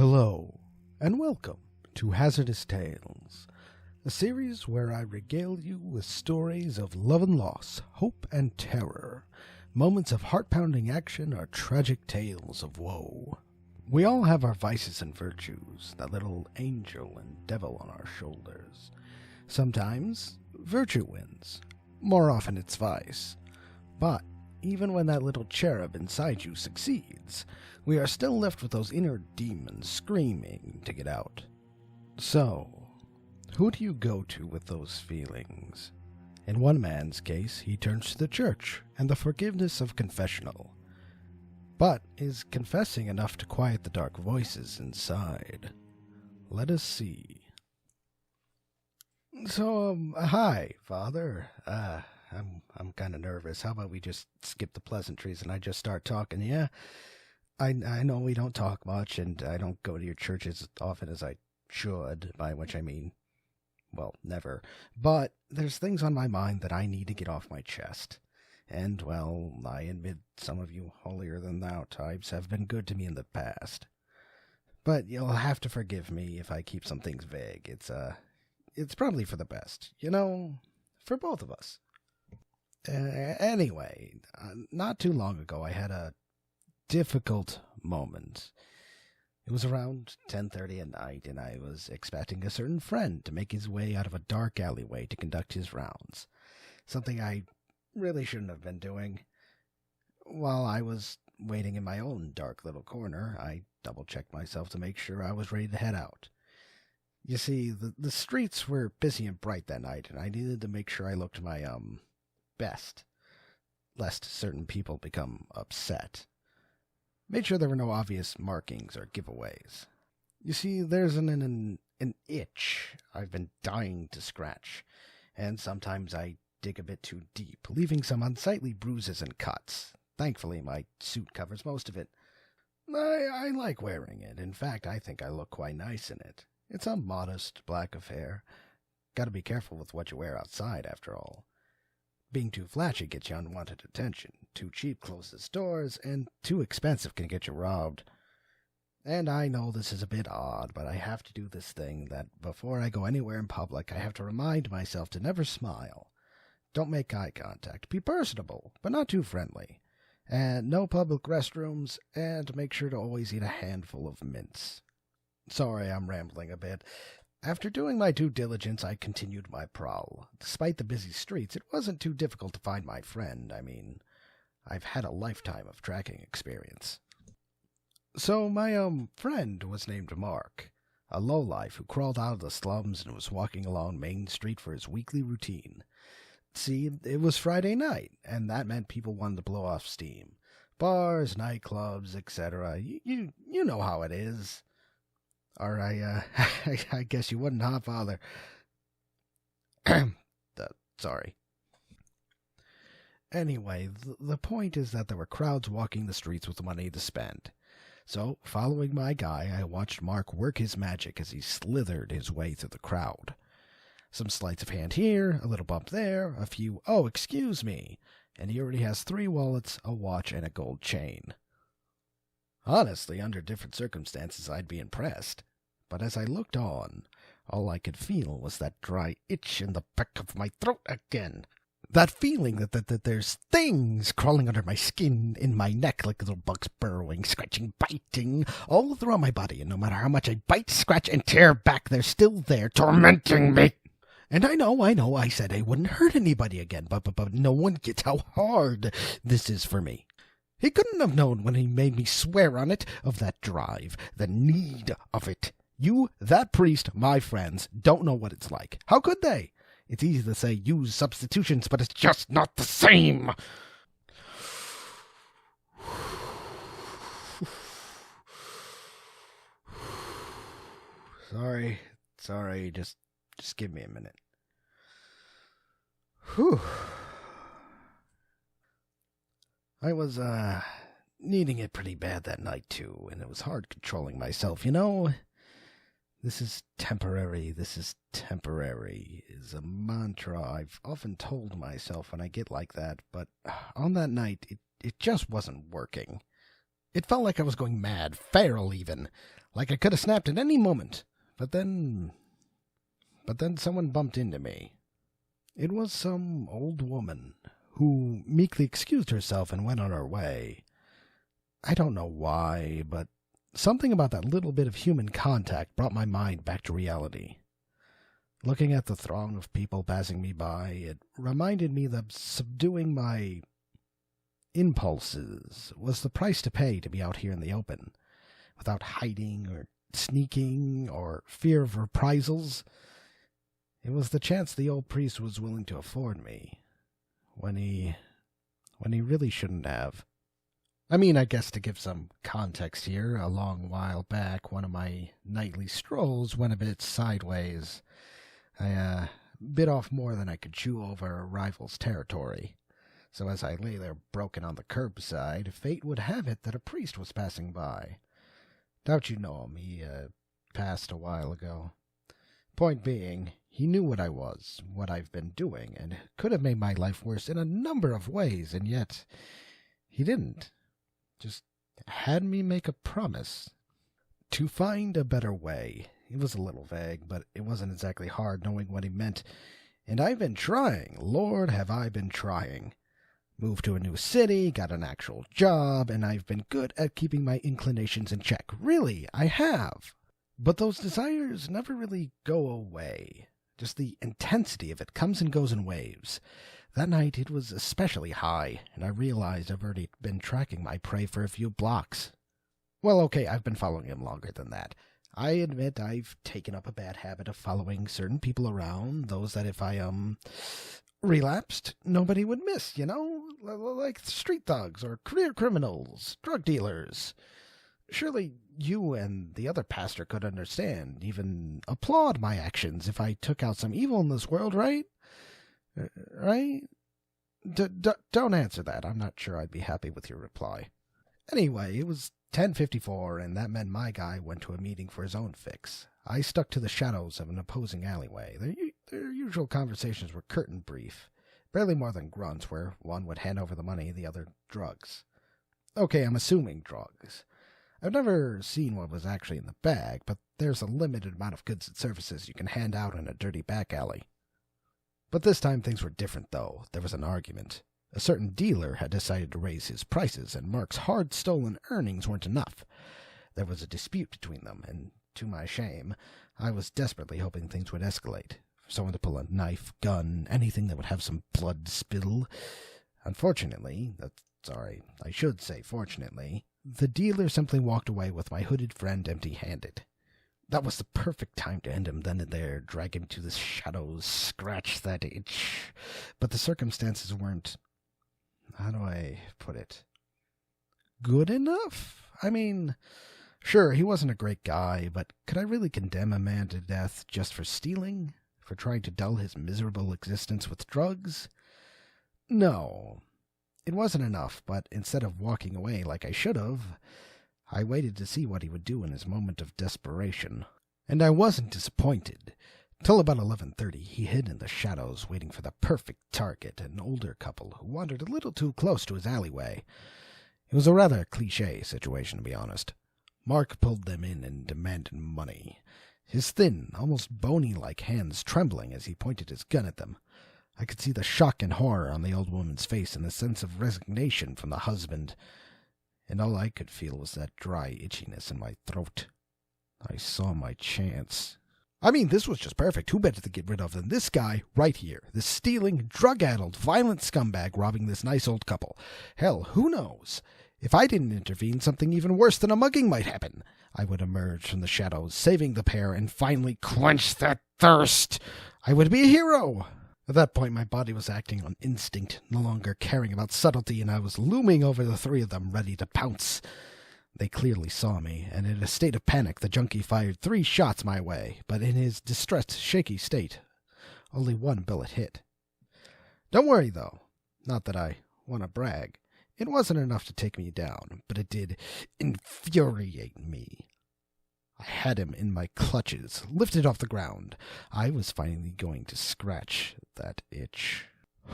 Hello, and welcome to Hazardous Tales, a series where I regale you with stories of love and loss, hope and terror, moments of heart-pounding action, or tragic tales of woe. We all have our vices and virtues, that little angel and devil on our shoulders. Sometimes, virtue wins. More often it's vice. But even when that little cherub inside you succeeds, we are still left with those inner demons screaming to get out. So, who do you go to with those feelings? In one man's case, he turns to the church and the forgiveness of confessional. But is confessing enough to quiet the dark voices inside? Let us see. So, hi, Father. I'm kind of nervous. How about we just skip the pleasantries and I just start talking? Yeah, I know we don't talk much, and I don't go to your church as often as I should, by which I mean, well, never. But there's things on my mind that I need to get off my chest. And, well, I admit some of you holier-than-thou types have been good to me in the past. But you'll have to forgive me if I keep some things vague. It's probably for the best, for both of us. Anyway, not too long ago I had a difficult moment. It was around 10:30 at night, and I was expecting a certain friend to make his way out of a dark alleyway to conduct his rounds, something I really shouldn't have been doing. While I was waiting in my own dark little corner, I double-checked myself to make sure I was ready to head out. You see, the streets were busy and bright that night, and I needed to make sure I looked my, best, lest certain people become upset. Made sure there were no obvious markings or giveaways. You see, there's an itch I've been dying to scratch, and sometimes I dig a bit too deep, leaving some unsightly bruises and cuts. Thankfully, my suit covers most of it. I like wearing it. In fact, I think I look quite nice in it. It's a modest black affair. Gotta be careful with what you wear outside, after all. Being too flashy gets you unwanted attention. Too cheap closes doors, and too expensive can get you robbed. And I know this is a bit odd, but I have to do this thing that before I go anywhere in public, I have to remind myself to never smile. Don't make eye contact. Be personable, but not too friendly. And no public restrooms, and make sure to always eat a handful of mints. Sorry, I'm rambling a bit. After doing my due diligence, I continued my prowl. Despite the busy streets, it wasn't too difficult to find my friend. I mean, I've had a lifetime of tracking experience. So my, friend was named Mark, a lowlife who crawled out of the slums and was walking along Main Street for his weekly routine. See, it was Friday night, and that meant people wanted to blow off steam. Bars, nightclubs, etc. You know how it is. Or I guess you wouldn't, huh, Father? Sorry. Anyway, the point is that there were crowds walking the streets with money to spend. So, following my guy, I watched Mark work his magic as he slithered his way through the crowd. Some sleights of hand here, a little bump there, a few, "Oh, excuse me," and he already has 3 wallets, a watch, and a gold chain. Honestly, under different circumstances, I'd be impressed. But as I looked on, all I could feel was that dry itch in the back of my throat again. That feeling that there's things crawling under my skin, in my neck, like little bugs burrowing, scratching, biting, all throughout my body. And no matter how much I bite, scratch, and tear back, they're still there, tormenting me. And I know, I said I wouldn't hurt anybody again, but no one gets how hard this is for me. He couldn't have known when he made me swear on it of that drive, the need of it. You, that priest, my friends, don't know what it's like. How could they? It's easy to say use substitutions, but it's just not the same. Sorry, just give me a minute. Whew. I was, needing it pretty bad that night, too, and it was hard controlling myself, This is temporary is a mantra I've often told myself when I get like that, but on that night, it just wasn't working. It felt like I was going mad, feral even, like I could have snapped at any moment. But then someone bumped into me. It was some old woman who meekly excused herself and went on her way. I don't know why, but something about that little bit of human contact brought my mind back to reality. Looking at the throng of people passing me by, it reminded me that subduing my impulses was the price to pay to be out here in the open, without hiding or sneaking or fear of reprisals. It was the chance the old priest was willing to afford me, when he really shouldn't have. I mean, I guess to give some context here, a long while back, one of my nightly strolls went a bit sideways. I bit off more than I could chew over a rival's territory. So as I lay there broken on the curbside, fate would have it that a priest was passing by. Doubt you know him, he passed a while ago. Point being, he knew what I was, what I've been doing, and could have made my life worse in a number of ways, and yet he didn't. Just had me make a promise to find a better way. It was a little vague, but it wasn't exactly hard knowing what he meant. And I've been trying. Lord, have I been trying. Moved to a new city, got an actual job, and I've been good at keeping my inclinations in check. Really, I have. But those desires never really go away. Just the intensity of it comes and goes in waves. That night it was especially high, and I realized I've already been tracking my prey for a few blocks. Well, okay, I've been following him longer than that. I admit I've taken up a bad habit of following certain people around, those that if I, relapsed, nobody would miss, you know? Like street thugs or career criminals, drug dealers. Surely you and the other pastor could understand, even applaud my actions if I took out some evil in this world, right? Right? Don't answer that. I'm not sure I'd be happy with your reply. Anyway, it was 10:54, and that meant my guy went to a meeting for his own fix. I stuck to the shadows of an opposing alleyway. Their usual conversations were curtain brief, barely more than grunts, where one would hand over the money, the other drugs. Okay, I'm assuming drugs. I've never seen what was actually in the bag, but there's a limited amount of goods and services you can hand out in a dirty back alley. But this time things were different, though. There was an argument. A certain dealer had decided to raise his prices, and Mark's hard-stolen earnings weren't enough. There was a dispute between them, and to my shame, I was desperately hoping things would escalate. For someone to pull a knife, gun, anything that would have some blood spill. Unfortunately, I should say fortunately, the dealer simply walked away with my hooded friend empty-handed. That was the perfect time to end him then and there, drag him to the shadows, scratch that itch. But the circumstances weren't, how do I put it, good enough? I mean, sure, he wasn't a great guy, but could I really condemn a man to death just for stealing? For trying to dull his miserable existence with drugs? No. It wasn't enough, but instead of walking away like I should have, I waited to see what he would do in his moment of desperation. And I wasn't disappointed. Till about 11:30, he hid in the shadows, waiting for the perfect target, an older couple who wandered a little too close to his alleyway. It was a rather cliché situation, to be honest. Mark pulled them in and demanded money, his thin, almost bony-like hands trembling as he pointed his gun at them. I could see the shock and horror on the old woman's face and the sense of resignation from the husband, and all I could feel was that dry itchiness in my throat. I saw my chance. I mean, this was just perfect. Who better to get rid of than this guy right here, this stealing, drug-addled, violent scumbag robbing this nice old couple? Hell, who knows? If I didn't intervene, something even worse than a mugging might happen. I would emerge from the shadows, saving the pair, and finally quench that thirst. I would be a hero. At that point, my body was acting on instinct, no longer caring about subtlety, and I was looming over the three of them, ready to pounce. They clearly saw me, and in a state of panic, the junkie fired 3 shots my way, but in his distressed, shaky state, only 1 bullet hit. Don't worry, though. Not that I want to brag. It wasn't enough to take me down, but it did infuriate me. I had him in my clutches, lifted off the ground. I was finally going to scratch that itch.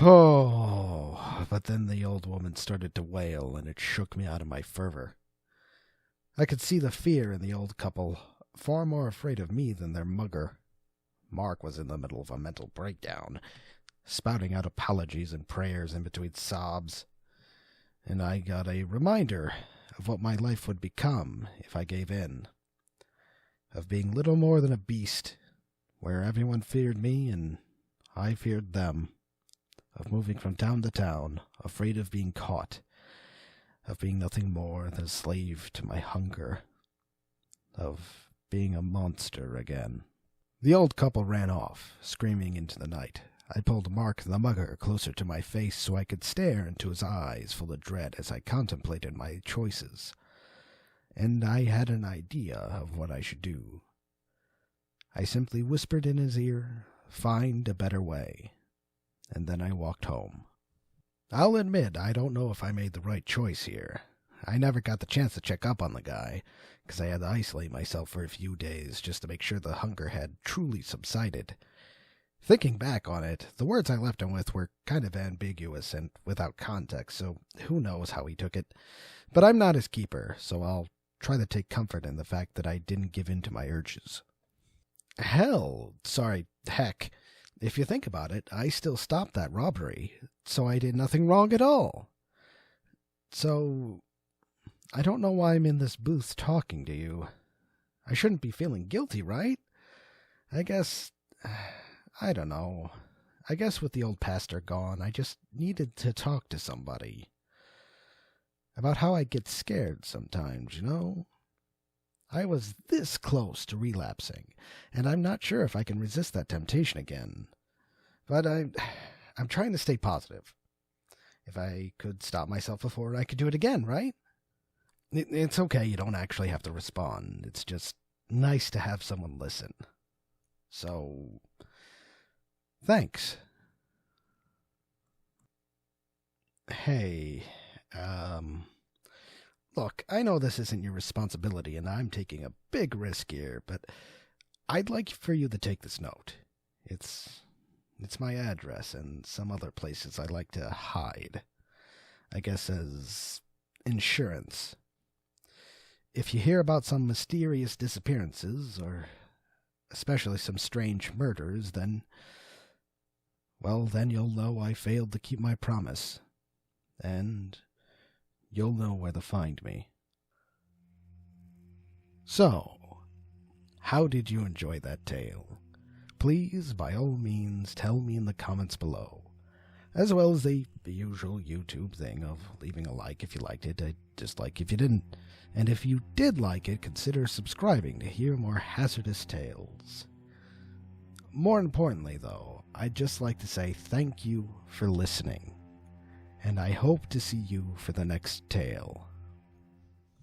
Oh, but then the old woman started to wail, and it shook me out of my fervor. I could see the fear in the old couple, far more afraid of me than their mugger. Mark was in the middle of a mental breakdown, spouting out apologies and prayers in between sobs. And I got a reminder of what my life would become if I gave in. Of being little more than a beast, where everyone feared me and I feared them. Of moving from town to town, afraid of being caught. Of being nothing more than a slave to my hunger. Of being a monster again. The old couple ran off, screaming into the night. I pulled Mark the mugger closer to my face so I could stare into his eyes full of dread as I contemplated my choices. And I had an idea of what I should do. I simply whispered in his ear, "Find a better way." And then I walked home. I'll admit I don't know if I made the right choice here. I never got the chance to check up on the guy, because I had to isolate myself for a few days just to make sure the hunger had truly subsided. Thinking back on it, the words I left him with were kind of ambiguous and without context, so who knows how he took it. But I'm not his keeper, so I'll try to take comfort in the fact that I didn't give in to my urges. Heck, if you think about it, I still stopped that robbery, so I did nothing wrong at all. So, I don't know why I'm in this booth talking to you. I shouldn't be feeling guilty, right? I don't know. I guess with the old pastor gone, I just needed to talk to somebody. About how I get scared sometimes, you know? I was this close to relapsing, and I'm not sure if I can resist that temptation again. But I'm trying to stay positive. If I could stop myself before, I could do it again, right? It's okay, you don't actually have to respond. It's just nice to have someone listen. So, thanks. Hey, look, I know this isn't your responsibility and I'm taking a big risk here, but I'd like for you to take this note. It's my address and some other places I like to hide. I guess as insurance. If you hear about some mysterious disappearances, or especially some strange murders, then you'll know I failed to keep my promise. And you'll know where to find me. So, how did you enjoy that tale? Please, by all means, tell me in the comments below, as well as the usual YouTube thing of leaving a like if you liked it, a dislike if you didn't, and if you did like it, consider subscribing to hear more Hazardous Tales. More importantly, though, I'd just like to say thank you for listening, and I hope to see you for the next tale.